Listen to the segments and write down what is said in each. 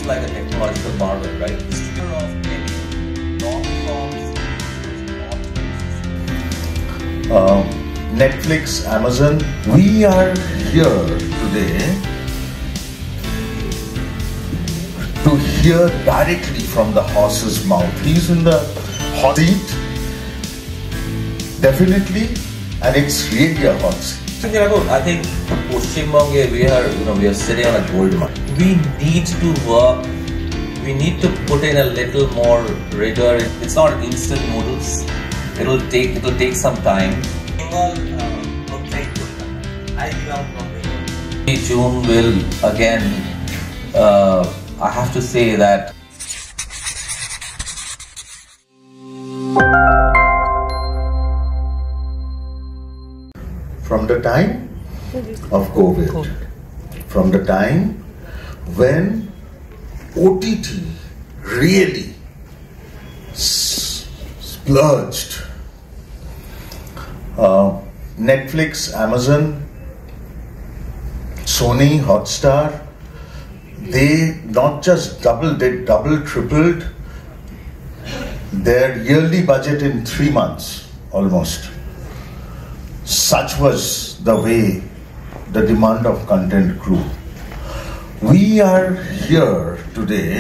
like a technological marvel, right? Distributor of many long forms Netflix, Amazon. We are here today to hear directly from the horse's mouth. He's in the hot seat, definitely, and it's really a hot seat. I think Paschim Bangge, we are sitting on a gold mine. We need to work. We need to put in a little more rigor. It's not instant noodles. It'll take some time. June will again. I have to say that. From the time of COVID, from the time when OTT really splurged, Netflix, Amazon, Sony, Hotstar, they not just double, tripled their yearly budget in 3 months almost. Such was the way the demand of content grew. We are here today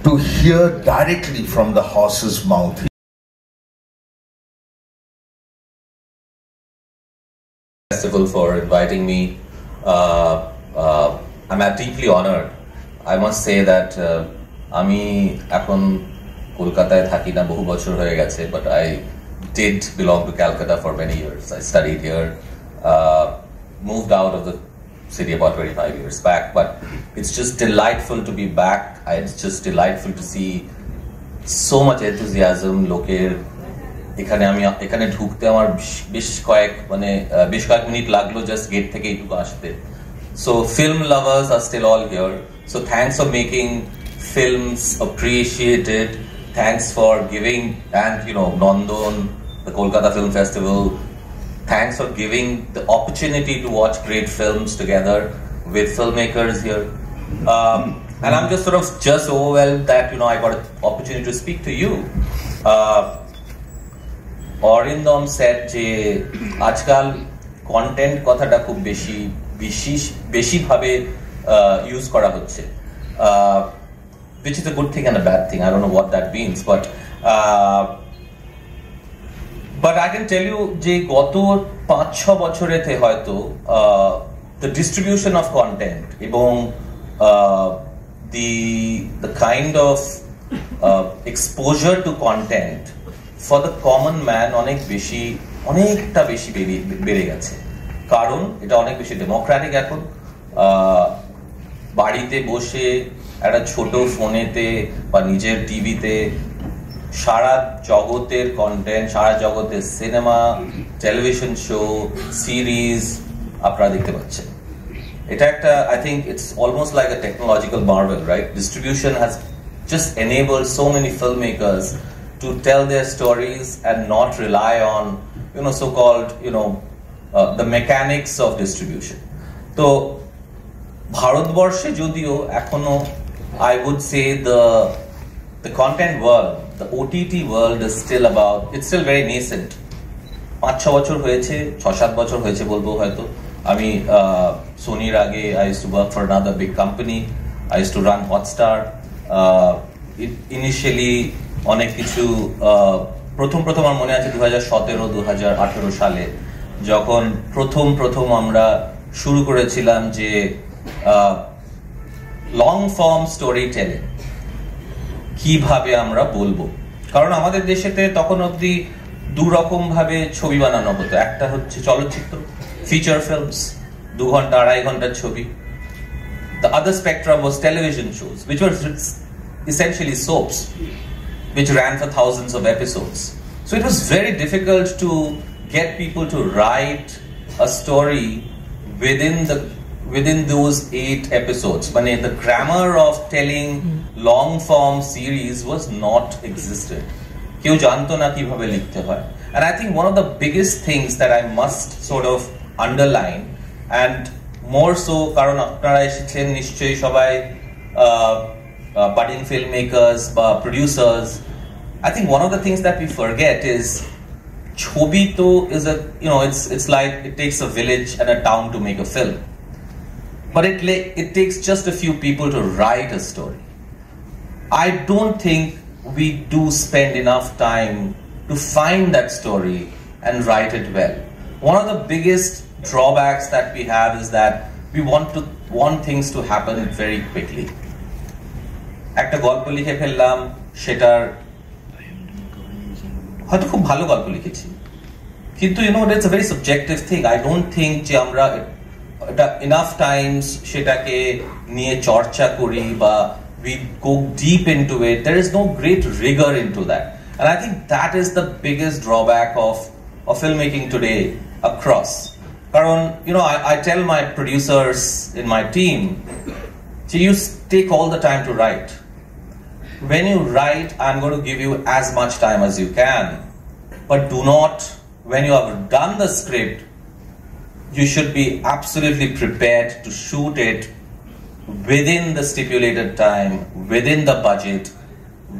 to hear directly from the horse's mouth. Festival for inviting me. I'm deeply honored. I must say that আমি এখন কলকাতায় থাকি না, বহু বছর হয়ে গেছে, but I did belong to Calcutta for many years. I studied here, moved out of the city about 25 years back, but it's just delightful to be back. It's just delightful to see so much enthusiasm. লোকের এখানে ঢুকতে আমার বেশ কয়েক minute লাগলো just get থেকে এইটুকু আসতে. So film lovers are still all here. So thanks for making films appreciated. Thanks for giving, and Nandon, the Kolkata Film Festival, thanks for giving the opportunity to watch great films together with filmmakers here. And I'm just sort of overwhelmed that I got an opportunity to speak to you. Orindom said যে আজকাল content কথাটা খুব বেশি ভাবে use করা হচ্ছে, which is a good thing and a bad thing. I don't know what that means, but I can tell you যে গত 5-6 বছরেতে হয়তো the distribution of content এবং the kind of exposure to content for the common man অনেকটা বেশি বেড়ে গেছে, কারণ এটা অনেক বেশি ডেমোক্রেটিক এখন। বাড়িতে বসে একটা ছোট ফোনেতে বা নিজের টিভিতে সারা জগতের কন্টেন্ট, সারা জগতের সিনেমা, টেলিভিশন শো, সিরিজ আপনারা দেখতে পাচ্ছেন। এটা একটা, I think it's almost like a technological marvel, right? Distribution has just enabled so many filmmakers to tell their stories and not rely on so-called the mechanics of distribution. So ভারতবর্ষে যদিও এখনো I would say the content world, the OTT world is still it's still very nascent. 5-6 বছর হয়েছে, 6-7 বছর হয়েছে বলবো হয়তো। আমি সোনির আগে I used to work for another big company. I used to run Hotstar. Initially অনেক কিছু প্রথম আমার মনে আছে 2017-2018 সালে যখন প্রথম আমরা শুরু করেছিলাম যে লং ফর্ম স্টোরি টেলিং কিভাবে আমরা বলবো, কারণ আমাদের দেশেতে তখন অবধি দু রকম ভাবে ছবি বানানো হতো। একটা হচ্ছে চলচ্চিত্র, ফিচার ফিল্মস, 2 ঘন্টা 2.5 ঘন্টার ছবি। The other spectrum was television shows, which were essentially soaps, which ran for thousands of episodes. So it was very difficult to get people to write a story within those 8 episodes. The grammar of telling long form series was not existent. কেউ জানতো না কিভাবে লিখতে হয়। And I think one of the biggest things that I must sort of underline, and more so কারণ আপনারা এসেছেন নিশ্চয়ই সবাই budding filmmakers বা producers. I think one of the things that we forget is Chobi to is a, it's like it takes a village and a town to make a film, but it takes just a few people to write a story. I don't think we do spend enough time to find that story and write it well. One of the biggest drawbacks that we have is that we want things to happen very quickly. একটা গল্প লিখে ফেললাম, সেটার হয়তো খুব ভালো গল্প লিখেছি, কিন্তু it's a very subjective thing. I don't think যে আমরা enough times সেটাকে নিয়ে চর্চা করি বা we go deep into it. There is no great rigor into that, and I think that is the biggest drawback of filmmaking today across. Karon, I tell my producers in my team, you take all the time to write. When you write, I'm going to give you as much time as you can, but do not, when you have done the script, you should be absolutely prepared to shoot it within the stipulated time, within the budget,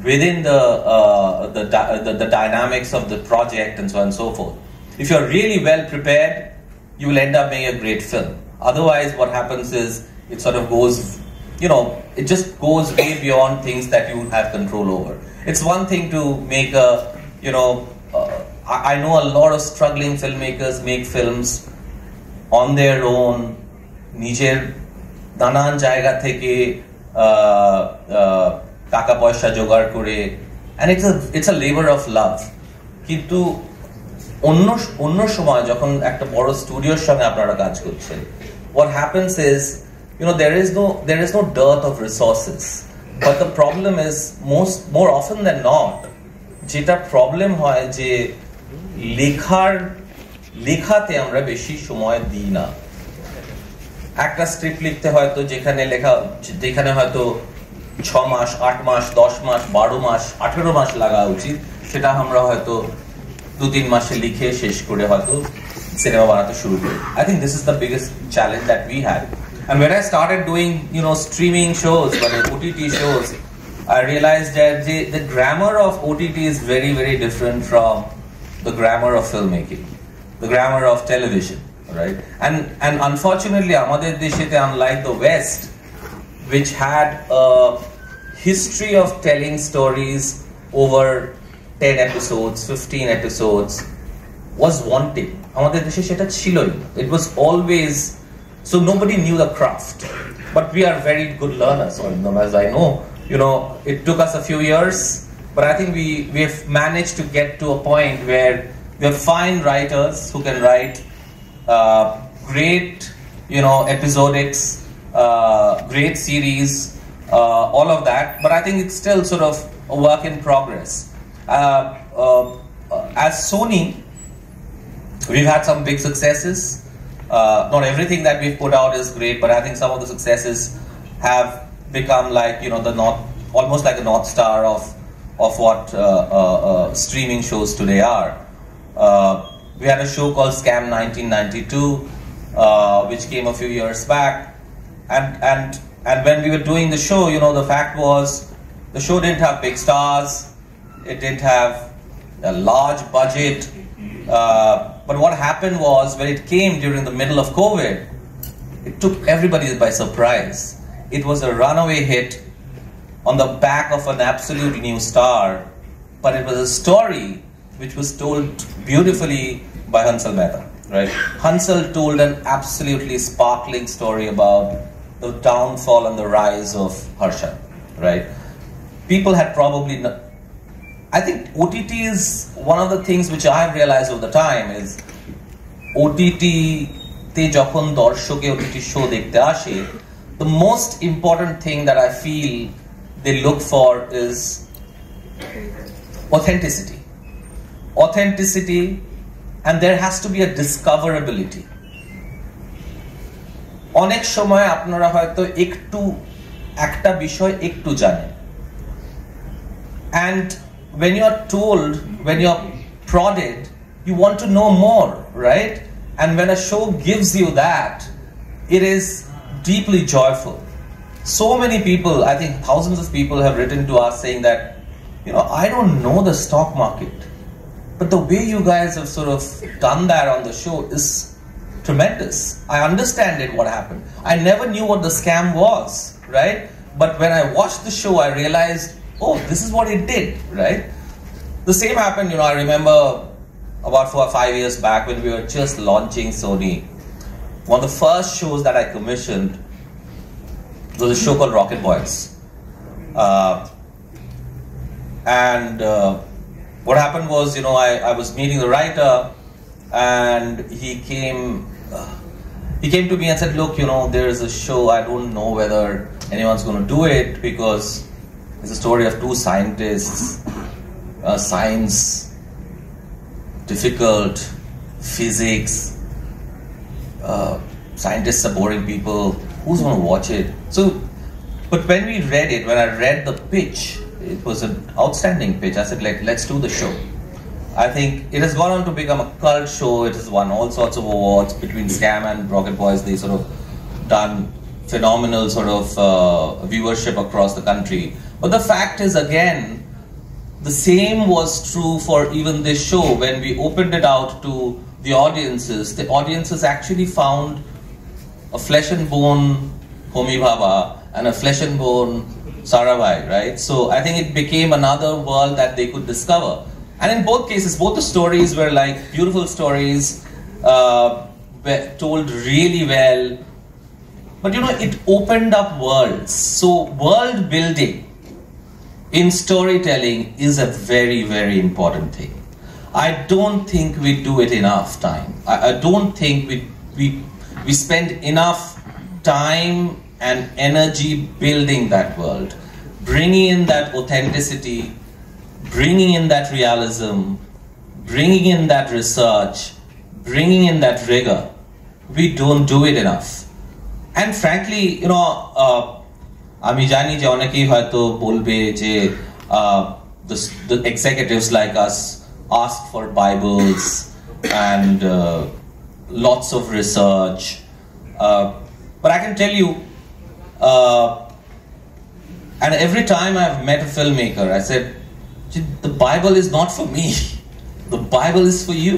within the dynamics of the project, and so on and so forth. If you're really well prepared, you will end up making a great film. Otherwise, what happens is it sort of goes, it just goes way beyond things that you have control over. It's one thing to make I know a lot of struggling filmmakers make films on their own, নিজের নানান জায়গা থেকে টাকা পয়সা জোগাড় করে, and it's a labor of love. কিন্তু অন্য সময় যখন একটা বড় স্টুডিওর সঙ্গে আপনারা কাজ করছেন, what happens is there is no dearth of resources, but the problem is more often than not যেটা প্রবলেম হয় যে লেখাতে আমরা বেশি সময় দিই না। একটা স্ক্রিপ্ট লিখতে হয়তো যেখানে হয়তো 6 মাস 8 মাস 10 মাস 12 মাস 18 মাস লাগা উচিত, সেটা আমরা হয়তো 2-3 মাসে লিখে শেষ করে হয়তো সিনেমা বানাতে শুরু করি। I think this is the biggest challenge that we had. And when I started doing streaming shows, OTT shows, I realized that the grammar of OTT is very, very different from the grammar of filmmaking, the grammar of television, right? And unfortunately, amader deshete, unlike the West, which had a history of telling stories over 10 episodes, 15 episodes, was wanting. Amader deshe seta chiloi. It was always, so nobody knew the craft. But we are very good learners, as I know. It took us a few years, but I think we have managed to get to a point where we have fine writers who can write great, episodics, great series, all of that. But I think it's still sort of a work in progress. As Sony, we've had some big successes. Not everything that we've put out is great, but I think some of the successes have become like almost like a North Star of what streaming shows today are. We had a show called Scam 1992, which came a few years back, and when we were doing the show, the fact was the show didn't have big stars, it didn't have a large budget, but what happened was when it came during the middle of COVID, it took everybody by surprise. It was a runaway hit on the back of an absolute new star, but it was a story which was told beautifully by Hansal Mehta, right? Hansal told an absolutely sparkling story about the downfall and the rise of Harsha, right? People had probably I think OTT is one of the things which I have realized over the time is OTT te jokhon dorshoke OTT show dekhte ashe, the most important thing that I feel they look for is authenticity, and there has to be a discoverability. অনেক সময় আপনারা হয়তো একটু একটা বিষয় একটু জানেন, and when you are told, when you are prodded, you want to know more, right? And when a show gives you that, it is deeply joyful. So many people, I think thousands of people have written to us saying that, I don't know the stock market, but the way you guys have sort of done that on the show is tremendous. I understand it, what happened. I never knew what the scam was, right? But when I watched the show, I realized, oh, this is what it did, right? The same happened, I remember about 4 or 5 years back when we were just launching Sony. One of the first shows that I commissioned was a show called Rocket Boys. What happened was, I was meeting the writer, and he came to me and said, look, there is a show, I don't know whether anyone's going to do it, because it's a story of two scientists, science, difficult, physics, scientists are boring people, who's going to watch it? But when we read it, when I read the pitch, it was an outstanding pitch. I said, let's do the show. I think it has gone on to become a cult show. It has won all sorts of awards. Between Scam and Rocket Boys, they sort of done phenomenal sort of viewership across the country. But the fact is, again, the same was true for even this show. When we opened it out to the audiences actually found a flesh and bone Homi Bhabha and a flesh and bone Sarabhai, right? So I think it became another world that they could discover. And in both cases, both the stories were like beautiful stories, told really well. But it opened up worlds. So world building in storytelling is a very, very important thing. I don't think we do it enough time. I don't think we spend enough time and energy building that world, bringing in that authenticity, bringing in that realism, bringing in that research, bringing in that rigor. We don't do it enough. And frankly, আমি জানি যে অনেকেই হয়তো বলবে যে the executives like us ask for Bibles and lots of research. But I can tell you, and every time I've met a filmmaker, I said, the Bible is not for me. The Bible is for you.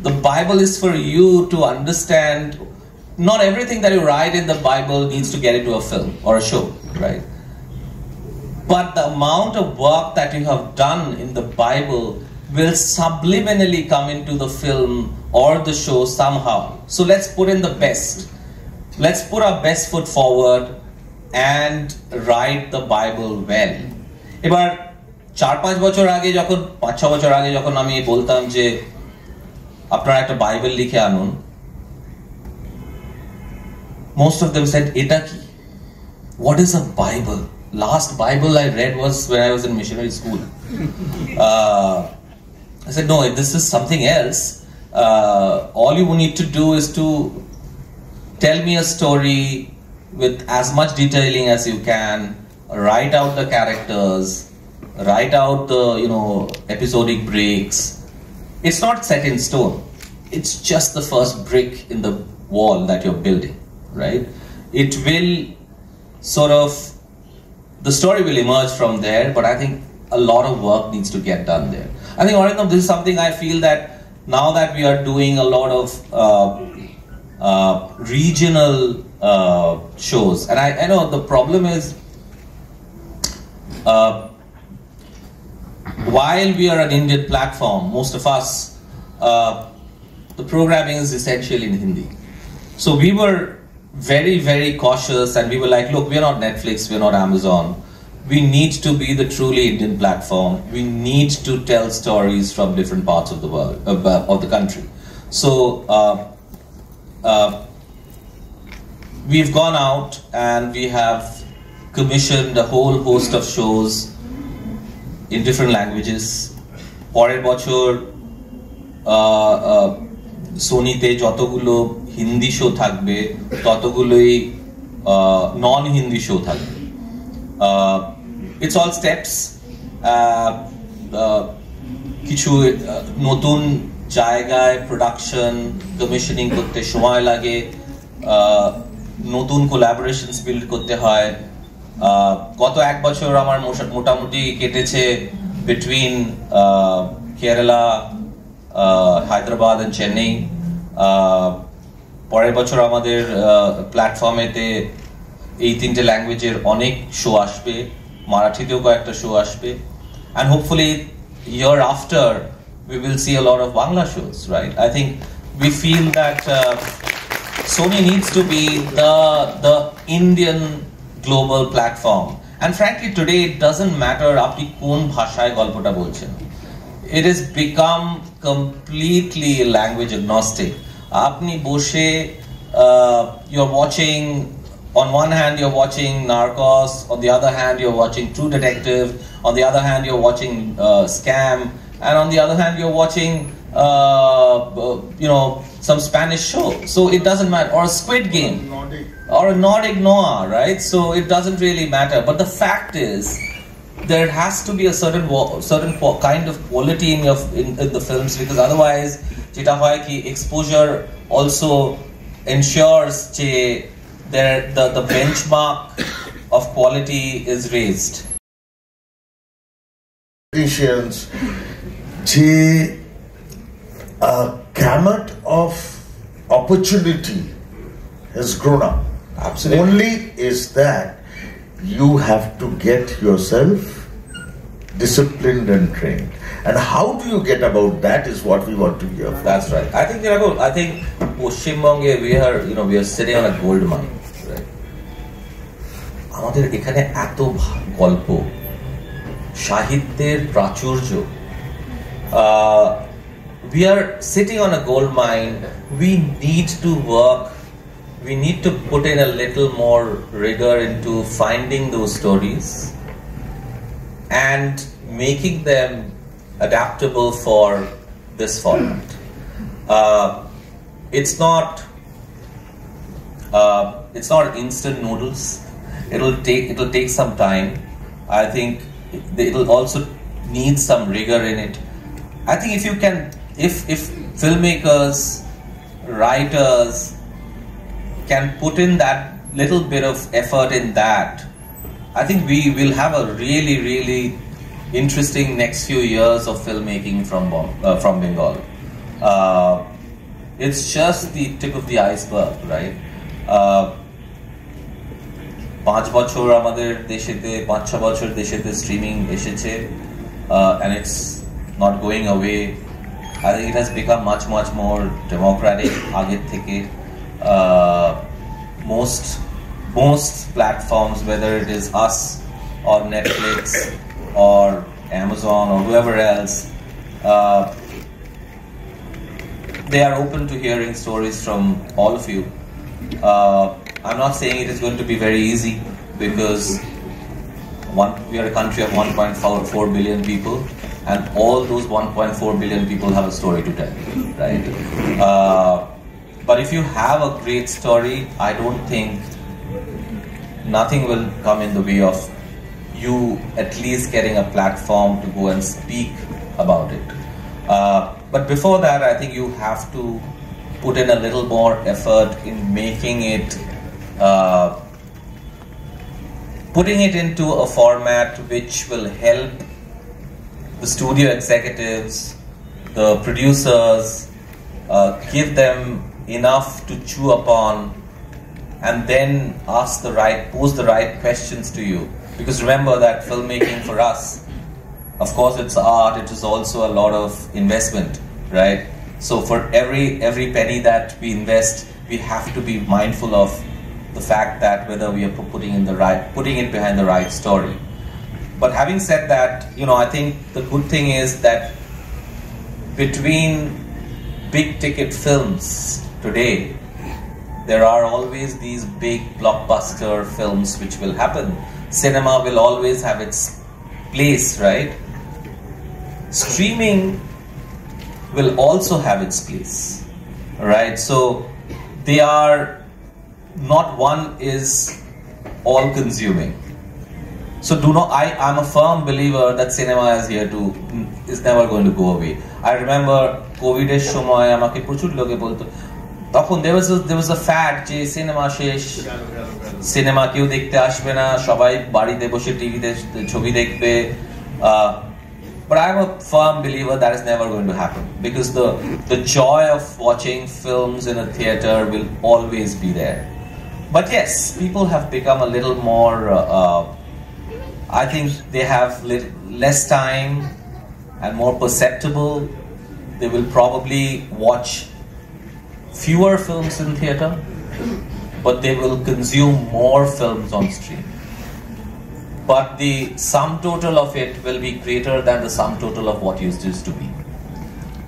The Bible is for you to understand. Not everything that you write in the Bible needs to get into a film or a show, right? But the amount of work that you have done in the Bible will subliminally come into the film or the show somehow. So let's put in the best. Let's put our best foot forward and write the Bible well. এবার 4-5 বছর আগে যখন 5-6 বছর আগে যখন আমি বলতাম যে আপনারা একটা বাইবেল লিখে আনুন, most of them said, "Eta ki? What is a Bible? Last Bible I read was when I was in missionary school." I said, "No, if this is something else, all you need to do is to tell me a story with as much detailing as you can. Write out the characters, write out the episodic breaks. It's not set in stone. It's just the first brick in the wall that you're building." Right? It will sort of, the story will emerge from there, but I think a lot of work needs to get done there. I think, Arindam, this is something I feel that now that we are doing a lot of regional shows, and I know the problem is, while we are an Indian platform, most of us, the programming is essentially in Hindi. So we were very, very cautious, and we were like, look, we're not Netflix, we're not Amazon. We need to be the truly Indian platform. We need to tell stories from different parts of the world, of the country. So we've gone out and we have commissioned a whole host of shows in different languages. পরের বছর সোনিতে যতগুলো Hindi show থাকবে ততগুলোই নন Hindi show থাকবে। It's all steps. কিছু নতুন জায়গায় production commissioning করতে সময় লাগে, নতুন কোলাবোরেশনস বিল্ড করতে হয়। গত এক বছর আমার মোটামুটি কেটেছে বিটুইন কেরালা, হায়দ্রাবাদ এন্ড চেন্নাই। পরের বছর আমাদের প্ল্যাটফর্মেতে এই 3টে ল্যাঙ্গুয়েজের অনেক শো আসবে, মারাঠিতেও কয়েকটা শো আসবে, and hopefully year after we will see a lot of Bangla shows, right? I think we feel that Sony needs to be the Indian global platform, and frankly today it doesn't matter apni kon bhashaয় গল্পটা বলছেন, it has become completely language agnostic. আপনি বসে you're watching, on one hand you're watching Narcos, on the other hand you're watching True Detective, on the other hand you're watching Scam, and on the other hand you're watching some Spanish show. So it doesn't matter, or a Squid Game, or a Nordic Noir, right? So it doesn't really matter. But the fact is, there has to be a certain kind of quality in the films, because otherwise, jeta hoy ki exposure also ensures the benchmark of quality is raised. যে gamut of opportunity has grown up. Absolutely. Only is that you have to get yourself disciplined and trained. And how do you get about that is what we want to hear from. That's right. I think Paschim Bangge we are sitting on a gold mine, right? আমাদের এখানে এত গল্প, সাহিত্যের প্রাচুর্য, we are sitting on a gold mine. We need to work, we need to put in a little more rigor into finding those stories and making them adaptable for this format. It's not instant noodles. It'll take some time. I think it'll also need some rigor in it. I think if filmmakers, writers can put in that little bit of effort in that, I think we will have a really, really interesting next few years of filmmaking from Bengal. It's just the tip of the iceberg, right? 5 বছর আমাদের দেশেতে, 5-6 বছর দেশেতে streaming এসেছে, and it's not going away. I think it has become much more democratic আগের থেকে. Most platforms, whether it is us or Netflix or Amazon or whoever else, they are open to hearing stories from all of you. I'm not saying it is going to be very easy, because we are a country of 1.4 billion people, and all those 1.4 billion people have a story to tell, right? But if you have a great story, I don't think nothing will come in the way of you at least getting a platform to go and speak about it. But before that, I think you have to put in a little more effort in making it, putting it into a format which will help the studio executives, the producers, give them enough to chew upon, and then pose the right questions to you. Because remember that filmmaking for us, of course it's art, it is also a lot of investment, right? So for every penny that we invest, we have to be mindful of the fact that whether we are putting it behind the right story. But having said that, I think the good thing is that between big ticket films today, there are always these big blockbuster films which will happen. Cinema will always have its place, right? Streaming will also have its place, right? So they are not one is all consuming. So I'm a firm believer that cinema is never going to go away. I remember COVID এর সময় আমাকে প্রচুর লোকে বলতো তখন there was a fad যে cinema শেষ, cinema কেউ দেখতে আসবে না, সবাই বাড়িতে বসে টিভিতে ছবি দেখবে. But I'm a firm believer that is never going to happen, because the joy of watching films in a theater will always be there. But yes, people have become a little more, I think they have less time and more perceptible. They will probably watch fewer films in theater, but they will consume more films on stream. But the sum total of it will be greater than the sum total of what used to be.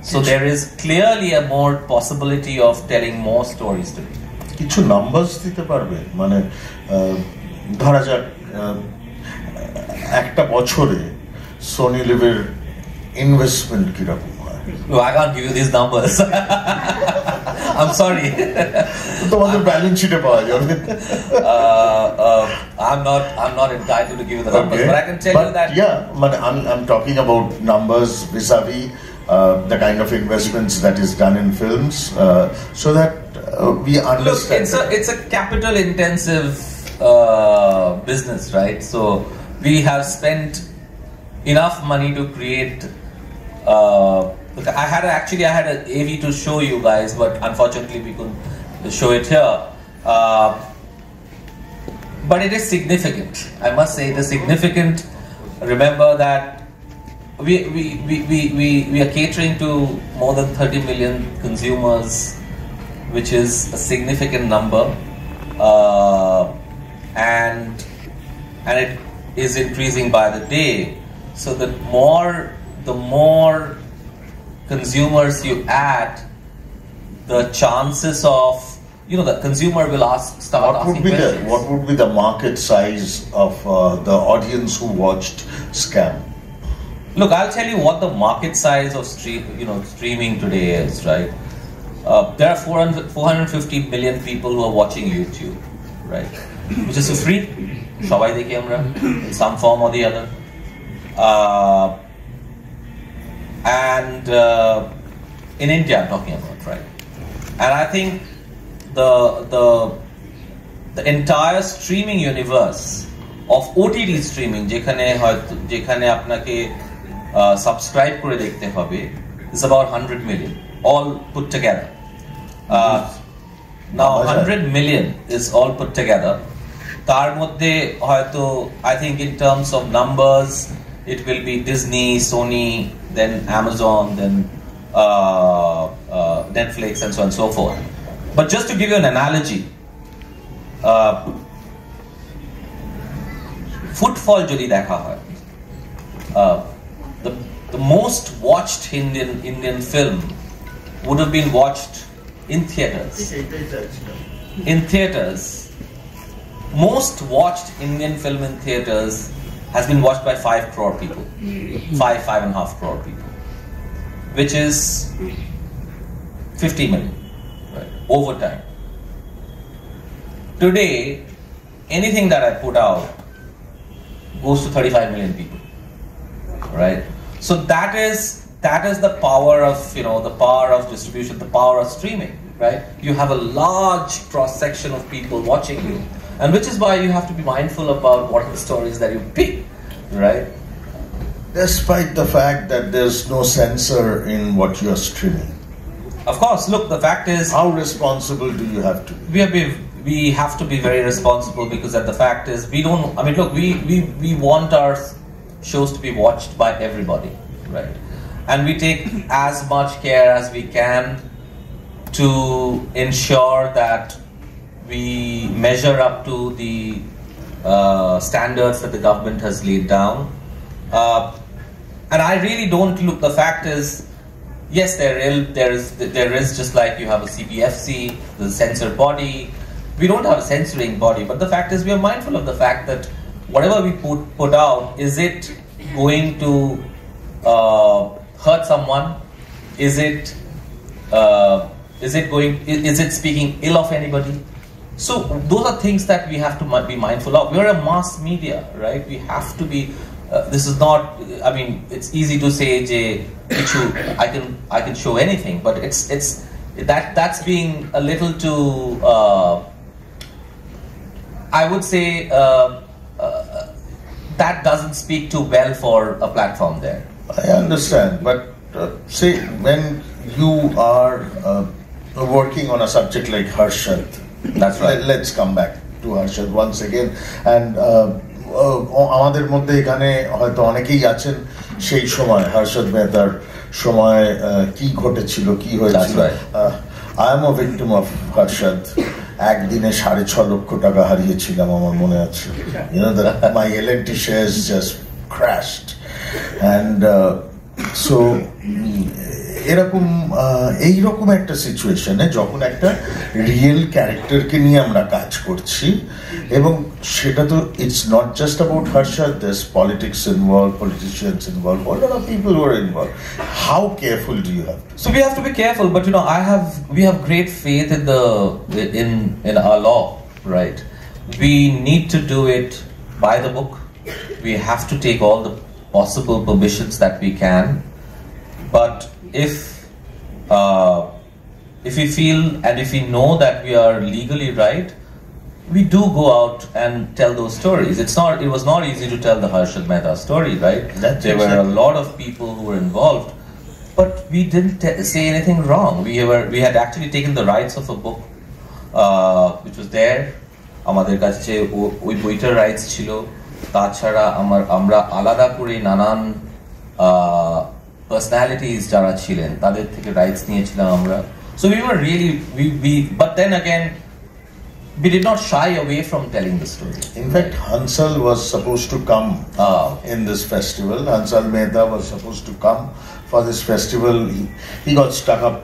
So there is clearly a more possibility of telling more stories to be. কিছু numbers দিতে পারবে, মানে ধরা যাক একটা বছরে Sony লিভের investment কিরকম হয়? No, I can't give you these numbers. I'm sorry. তোমাদের ব্যালেন্স শিটে পাওয়া যাবে. I'm not entitled to give you the numbers, but I can tell you that. Yeah, but I'm talking about numbers vis-a-vis the kind of investments that is done in films, so that we understand. Look, it's a capital intensive business, right? So we have spent enough money to create. I had an AV to show you guys, but unfortunately we couldn't show it here. But it is significant. I must say it is significant. Remember that we are catering to more than 30 million consumers, which is a significant number, and it is increasing by the day. So the more consumers you add, the chances of, the consumer will start asking questions. What would be the market size of the audience who watched Scam? Look, I'll tell you what the market size of streaming today is, right? There are 450 million people who are watching YouTube, right? Which is free. Shabai dekhi amra in some form or the other. And in India, I'm talking about, right? And I think the entire streaming universe of OTT streaming, যেখানে আপনাকে subscribe করে দেখতে হবে, is about 100 million, all put together. Now 100 million is all put together. তার মধ্যে হয়তো, I think in terms of numbers, it will be Disney, Sony, then Amazon, then Netflix, and so on and so forth. But just to give you an analogy, footfall jodi dekha hoy, the most watched Indian film would have been watched in theaters. In theaters, most watched Indian film in theaters has been watched by 5 crore people, 5.5 crore people, which is 50 million, right, over time. Today, anything that I put out goes to 35 million people, right? So that is the power of, the power of distribution, the power of streaming, right? You have a large cross section of people watching you, and which is why you have to be mindful about what are the stories that you pick, right? Despite the fact that there's no censor in what you're streaming. Of course, look, the fact is, how responsible do you have to be? We have to be very responsible, because the fact is, we want our shows to be watched by everybody, right? And we take as much care as we can to ensure that we measure up to the standards that the government has laid down. And I really don't look. The fact is, yes, there is just like you have a CPFC, the censor body. We don't have a censoring body, but the fact is, we are mindful of the fact that whatever we put out, is it going to hurt someone? Is it speaking ill of anybody? So those are things that we have to be mindful of. We're a mass media, right? We have to be. This is not. I mean, it's easy to say, I can show anything, but that's being a little too. I would say that doesn't speak too well for a platform there. I understand, but say when you are working on a subject like Harshad, That's right. Let's come back to Harshad once again, and আমাদের মধ্যে এখানে হয়তো অনেকেই আছেন সেই সময় হর্ষদ মেহতার সময় কি ঘটেছিল কি হয়েছিল। I am a victim of Harshad. একদিনে 6.5 লক্ষ টাকা হারিয়েছিলাম আমার মনে আছে। You know that my L&T shares just crashed, and so এরকম এইরকম একটা সিচুয়েশনে যখন একটা রিয়েল ক্যারেক্টারকে নিয়ে আমরা কাজ করছি এবং সেটা তো it's not just about Harshad, there's politics involved, politicians involved, a lot of people who are involved. How careful do you have to? So we have to be careful, but you know, we have great faith in our law, right? We need to do it by the book. We have to take all the possible permissions that we can, but if we feel and if we know that we are legally right, we do go out and tell those stories. It was not easy to tell the Harshad Mehta story, right? There were a lot of people who were involved, but we didn't say anything wrong. We had actually taken the rights of a book which was there. আমাদের কাছে ওই বইটার rights ছিল, তাছাড়া আমরা আলাদা করে নানান personalities যারা ছিলেন তাদের থেকে রাইটস নিয়েছিলাম আমরা। So we were really but then again we did not shy away from telling the story. In fact, Hansal was supposed to come in this festival. Hansal Mehta was supposed to come for this festival. He got stuck up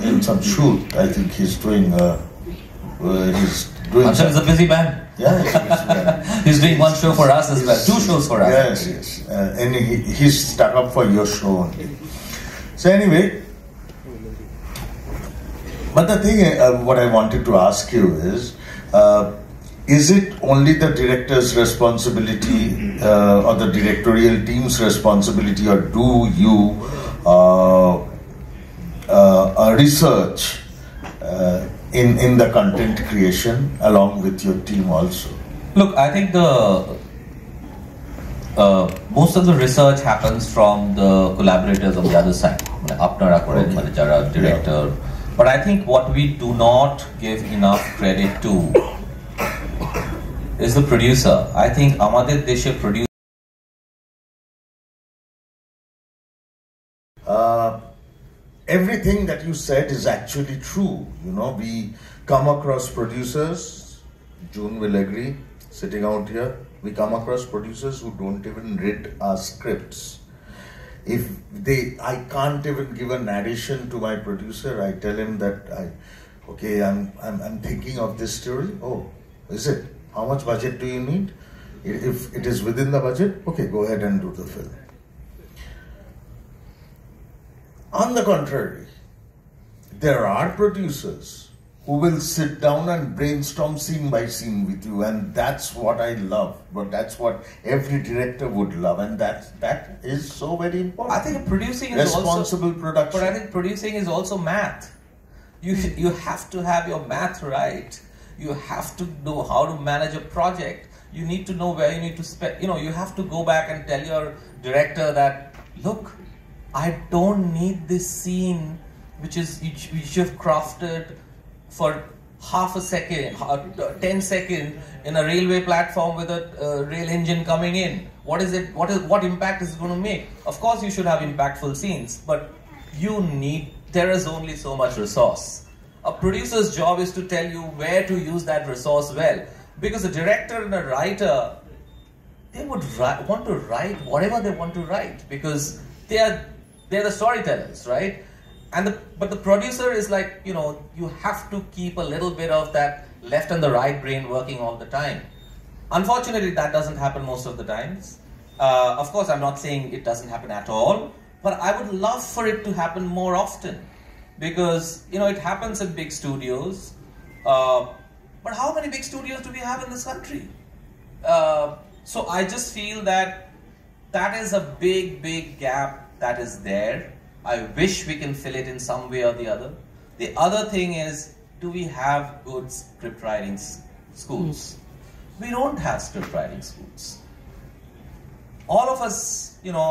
in some shoot. I think he's doing Hansal is a busy man. Yeah, he's a busy man. He's doing one show for us as well, 2 shows for us. Yes. And he's stuck up for your show only. So anyway, but the thing, what I wanted to ask you is it only the director's responsibility or the directorial team's responsibility, or do you research in the content creation along with your team also? Look, I think most of the research happens from the collaborators on the other side. Apnara koren, mane jara director. But I think what we do not give enough credit to is the producer. I think amader deshe producer everything that you said is actually true. You know, we come across producers, June will agree, sitting out here, we come across producers who don't even read our scripts. If I can't even give a narration to my producer. I tell him that I'm thinking of this story. Oh, is it? How much budget do you need? If it is within the budget, okay, go ahead and do the film. On the contrary, there are producers who will sit down and brainstorm scene by scene with you, and that's what I love. But that's what every director would love, and that is so very important. I think producing is responsible production. But I think producing is also math. You have to have your math right. You have to know how to manage a project. You need to know where you need to spend. You know, you have to go back and tell your director that, look, I don't need this scene which you've crafted for half a second, 10 seconds in a railway platform with a rail engine coming in. What impact is it going to make? Of course you should have impactful scenes, but there is only so much resource. A producer's job is to tell you where to use that resource well, because a director and a writer, they would want to write whatever they want to write, because they're the storytellers, right? But the producer is like, you know, you have to keep a little bit of that left and the right brain working all the time. Unfortunately, that doesn't happen most of the times. Of course, I'm not saying it doesn't happen at all, but I would love for it to happen more often, because, you know, it happens in big studios. But how many big studios do we have in this country? So I just feel that is a big gap that is there. I wish we can fill it in some way or the other. The other thing is, do we have good script writing schools? We don't have script writing schools. All of us, you know,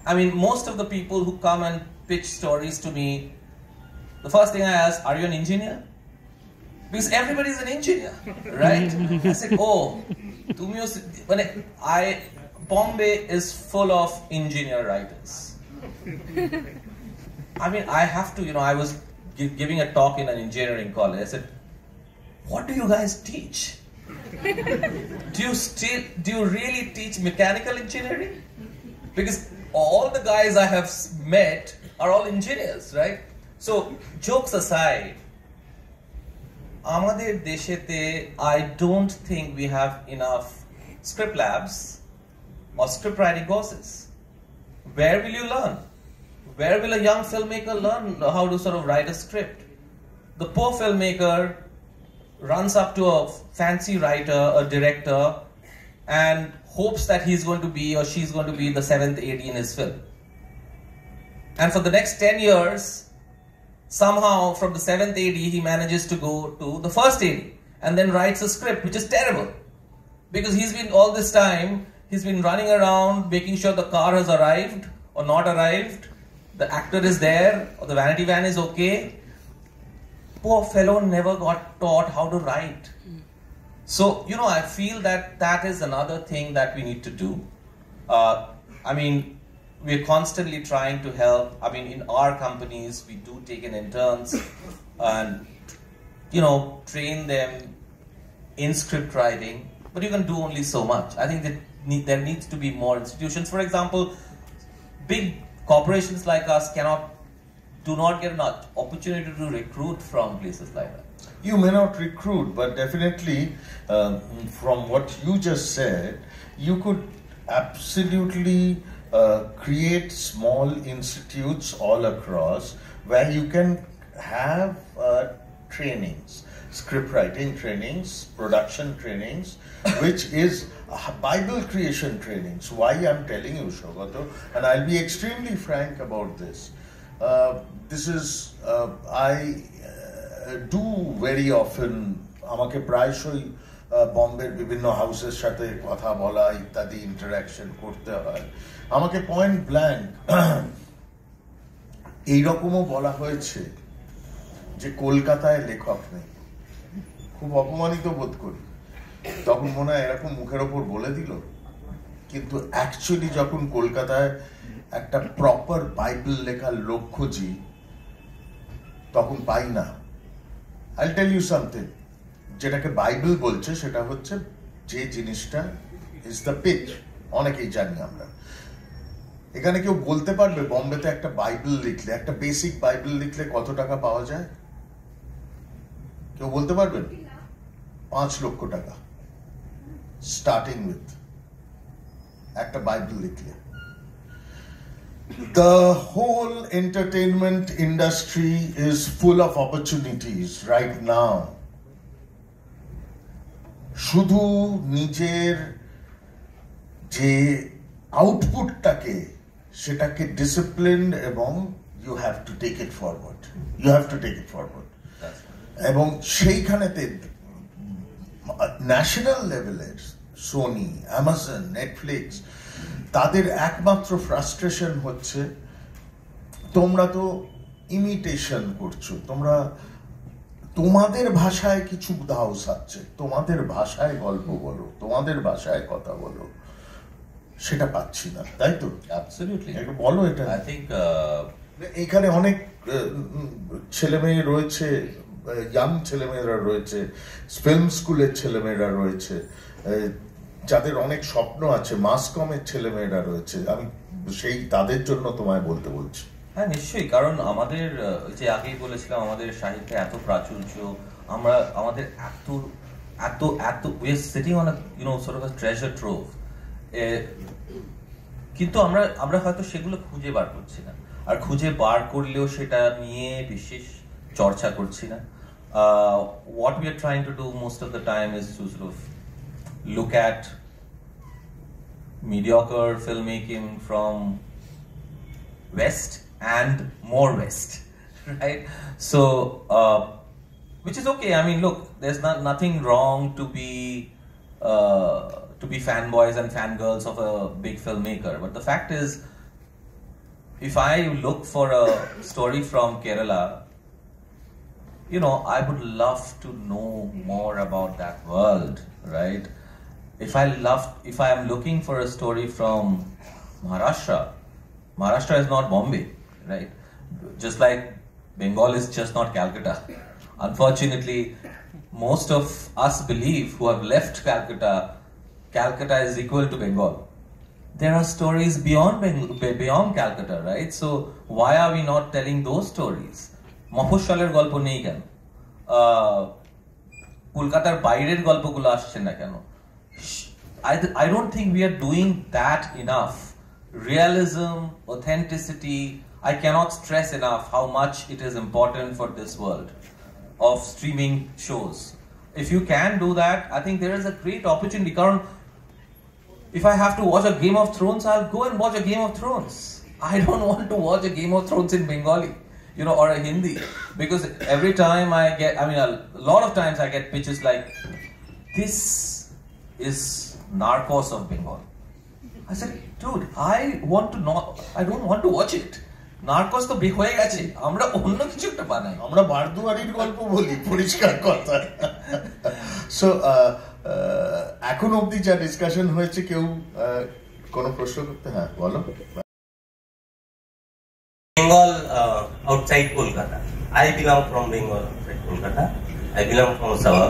I mean, most of the people who come and pitch stories to me, the first thing I ask, are you an engineer? Because everybody's an engineer, right? I said, oh, Bombay is full of engineer writers. I mean, I have to, you know, I was giving a talk in an engineering college. I said, what do you guys teach? Do you really teach mechanical engineering? Because all the guys I have met are all engineers, right? So, jokes aside, Amader Deshete, I don't think we have enough script labs or script writing courses. Where will you learn? Where will a young filmmaker learn how to sort of write a script? The poor filmmaker runs up to a fancy writer, a director, and hopes that he's going to be or she's going to be the 7th AD in his film. And for the next 10 years, somehow from the 7th AD, he manages to go to the 1st AD and then writes a script, which is terrible. Because he's been, all this time, he's been running around making sure the car has arrived or not arrived, the actor is there, or the vanity van is okay. Poor fellow never got taught how to write. So, you know, I feel that that is another thing that we need to do. I mean, we're constantly trying to help. I mean, in our companies, we do take in interns and, you know, train them in script writing, but you can do only so much. I think that there needs to be more institutions. For example, big corporations like us do not get an opportunity to recruit from places like that. You may not recruit, but definitely from what you just said, you could absolutely create small institutes all across where you can have trainings, script writing trainings, production trainings, which is Bible creation trainings. Why I'm telling you, Shogato, and I'll be extremely frank about this. This is, I do very often, আমাকে প্রায়শই বম্বের বিভিন্ন হাউসের সাথে কথা বলা ইত্যাদি interaction করতে হয়। আমাকে পয়েন্ট ব্ল্যাঙ্ক এইরকমও বলা হয়েছে যে কলকাতায় লেখক নেই। খুব অপমানিত বোধ করি। তখন মনে হয় এরকম মুখের ওপর বলে দিল, কিন্তু অ্যাকচুয়ালি যখন কলকাতায় একটা প্রপার বাইবেল লেখার লোক খুঁজি তখন পাই না। I'll tell you something, যেটাকে বাইবেল বলছে সেটা হচ্ছে যে জিনিসটা ইজ দ্য পিচ, অনেকেই জানি আমরা। এখানে কেউ বলতে পারবে বম্বেতে একটা বাইবেল লিখলে, একটা বেসিক বাইবেল লিখলে কত টাকা পাওয়া যায়? কেউ বলতে পারবেন? 5 লক্ষ টাকা স্টার্টিং উইথ একটা বাইবেল লিখলে। The whole entertainment industry is full of opportunities right now. শুধু নিজের যে আউটপুটটাকে সেটাকে ডিসিপ্লিনড এবং you have to take it forward. You have to take it forward. এবং সেইখানেতে ন্যাশনাল লেভেলের সোনি, অ্যামাজন, নেটফ্লিক্স, তাদের একমাত্র ফ্রাস্ট্রেশন হচ্ছে তোমরা তো ইমিটেশন করছো, তোমরা তোমাদের ভাষায় কিছু দাও সাবজেক্ট, তোমাদের ভাষায় গল্প বলো, তোমাদের ভাষায় কথা বলো, সেটা পাচ্ছি না, তাই তো? অ্যাবসলিউটলি। একটু বলো এটা। আই থিংক এখানে অনেক ছেলেমেয়ে রয়েছে, ইয়াং ছেলেমেয়েরা রয়েছে, ফিল্ম স্কুলের ছেলেমেয়েরা রয়েছে, যাদের অনেক স্বপ্ন আছে, মাস কমের ছেলেমেয়েরা রয়েছে। আমি সেই তাদের জন্য তোমায় বলতে বলছি। হ্যাঁ, নিশ্চয়ই। কারণ আমাদের যে আগেই বলেছিলাম, আমাদের সাহিত্যে এত প্রাচুর্য, আমরা আমাদের এত এত এত we are sitting on sort of a treasure trove, কিন্তু আমরা হয়তো সেগুলো খুঁজে বার করছি না, আর খুঁজে বার করলেও সেটা নিয়ে বিশেষ চর্চা করছি না। What we are trying to do most of the time is to sort of look at mediocre filmmaking from West and more West. right? So, which is okay. I mean, look, there's nothing wrong to be fanboys and fangirls of a big filmmaker. But the fact is, if I look for a story from Kerala, you know, I would love to know more about that world, right? If I am looking for a story from Maharashtra, Maharashtra is not Bombay, right? Just like Bengal is just not Calcutta. Unfortunately, most of us believe who have left Calcutta, Calcutta is equal to Bengal. There are stories beyond Calcutta, right? So why are we not telling those stories? মফস্বলের গল্প নেই কেন? কলকাতার বাইরের গল্পগুলো আসছে না কেন? I don't think we are doing that enough. Realism, authenticity, I cannot stress enough how much it is important for this world of streaming shows. If you can do that, I think there is a great opportunity. If I have to watch a Game of Thrones, I'll go and watch a Game of Thrones. I don't want to watch a Game of Thrones in Bengali, you know, or a Hindi, because every time a lot of times I get pitches like, this is Narcos of Bengal. I said, dude, I don't want to watch it. Narcos তো হয়ে গেছে, আমরা অন্য কিছু একটা বানাই, আমরা বারদুয়ারির গল্প বলি, পরিষ্কার কথা। সো এখন অবধি যা ডিসকাশন হয়েছে, কেউ কোনো প্রশ্ন করতে? হ্যাঁ, বলো। Bengal outside Kolkata. I belong from Bengal outside Kolkata. I belong from Sabah.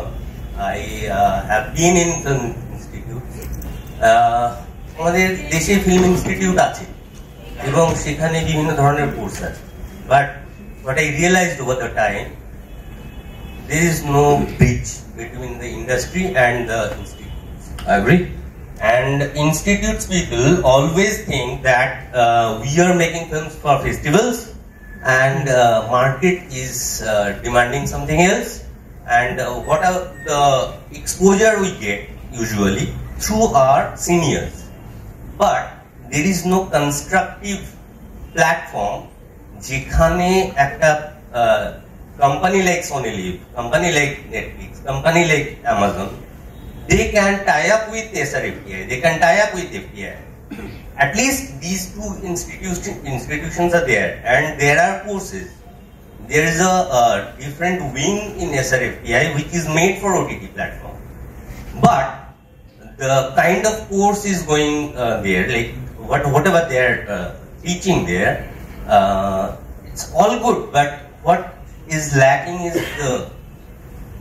I have been in film institute. আমাদের দেশে ফিল্ম ইনস্টিটিউট আছে এবং সেখানে বিভিন্ন ধরনের কোর্স আছে, but what I realized over the time, there is no bridge between the industry and the institutes. I agree. And institutes people always think that we are making films for festivals and market is demanding something else, and what are the exposure we get usually through our seniors. But there is no constructive platform যেখানে একটা company like Sonelive, company like Netflix, company like Amazon, they can tie up with SRFTI, they can tie up with FTI. At least these two institutions are there, and there are courses. There is a different wing in SRFTI which is made for OTT platform. But the kind of course is going there, like whatever they are teaching there, it's all good. But what is lacking is the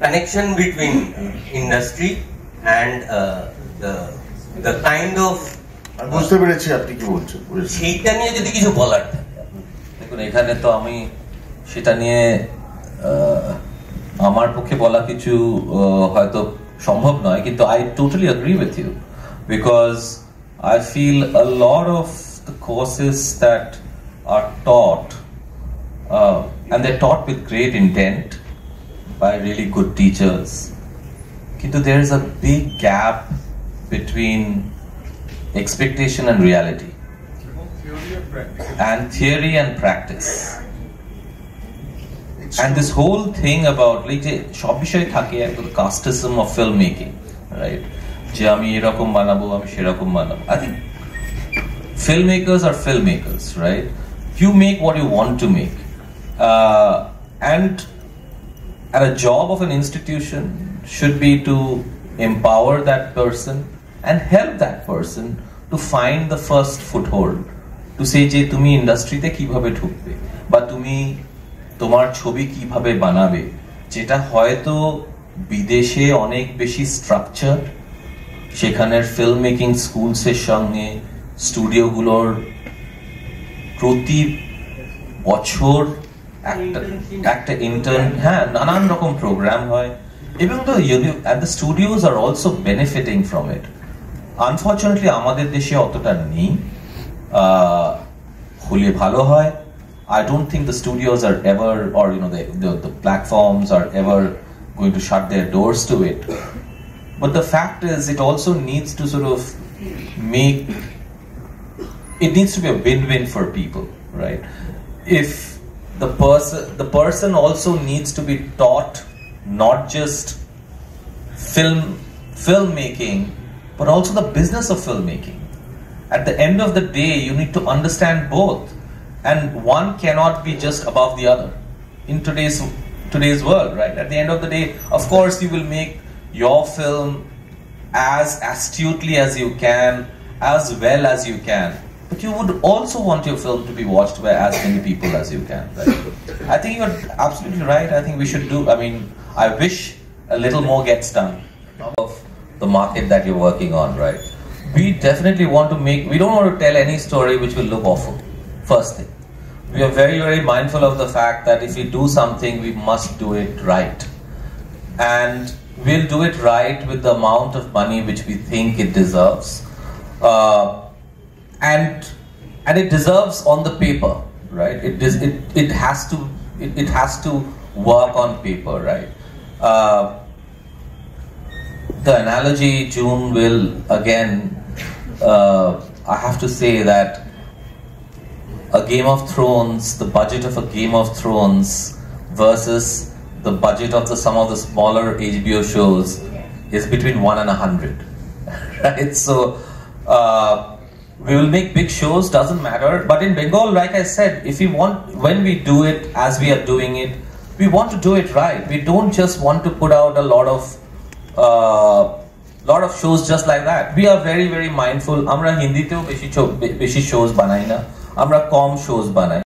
connection between industry and the kind of বুঝতে পেরেছি আপনি কি বলছেন। সেইটা নিয়ে যদি কিছু বলার থাকে, দেখুন এখানে তো আমি সেটা নিয়ে আমার পক্ষে বলা কিছু হয়তো সম্ভব নয়, কিন্তু I totally agree with you, because I feel a lot of the courses that are taught, and they're taught with great intent by really good teachers, কিন্তু there is a big gap between expectation and reality, and theory and practice. And this whole thing about like সব বিষয় থাকে একটা casteism of filmmaking, right? যে আমি এরকম বানাবো, আমি সেরকম বানাবো। I think filmmakers are filmmakers, right? You make what you want to make, and a job of an institution should be to empower that person and help that person to find the first foothold, to say যে তুমি ইন্ডাস্ট্রিতে কিভাবে ঢুকবে বা তুমি তোমার ছবি কিভাবে বানাবে, যেটা হয়তো বিদেশে অনেক বেশি স্ট্রাকচার, সেখানের ফিল্ম মেকিং স্কুলসের সঙ্গে স্টুডিওগুলোর প্রতি বছর একটা ইন্টার্ন, হ্যাঁ, নানান রকম প্রোগ্রাম হয়, এবং the studios are also benefiting from it. Unfortunately আমাদের দেশে অতটা নেই, হলে ভালো হয়। I don't think the studios are ever, or you know, the platforms are ever going to shut their doors to it. But the fact is, it also needs to sort of it needs to be a win-win for people, right? If the person also needs to be taught not just filmmaking, but also the business of filmmaking. At the end of the day, you need to understand both, and one cannot be just above the other in today's world, right? At the end of the day, of course, you will make your film as astutely as you can, as well as you can, but you would also want your film to be watched by as many people as you can, right? I think you're absolutely right. I think we should do, I wish a little more gets done of the market that you're working on, right? We definitely want to we don't want to tell any story which will look awful, first thing. We are very, very mindful of the fact that if we do something, we must do it right. And we'll do it right with the amount of money which we think it deserves. And it deserves on the paper, right? It has to work on paper, right? The analogy, June, will again, I have to say that a Game of Thrones, the budget of a Game of Thrones versus the budget of some of the smaller HBO shows is between 1 and 100, right? So we will make big shows, doesn't matter. But in Bengal, like I said, when we do it as we are doing it, we want to do it right. We don't just want to put out a lot of shows just like that. We are very, very mindful. Amra Hindi teo beshi shows banai na. Amra kom shows banai.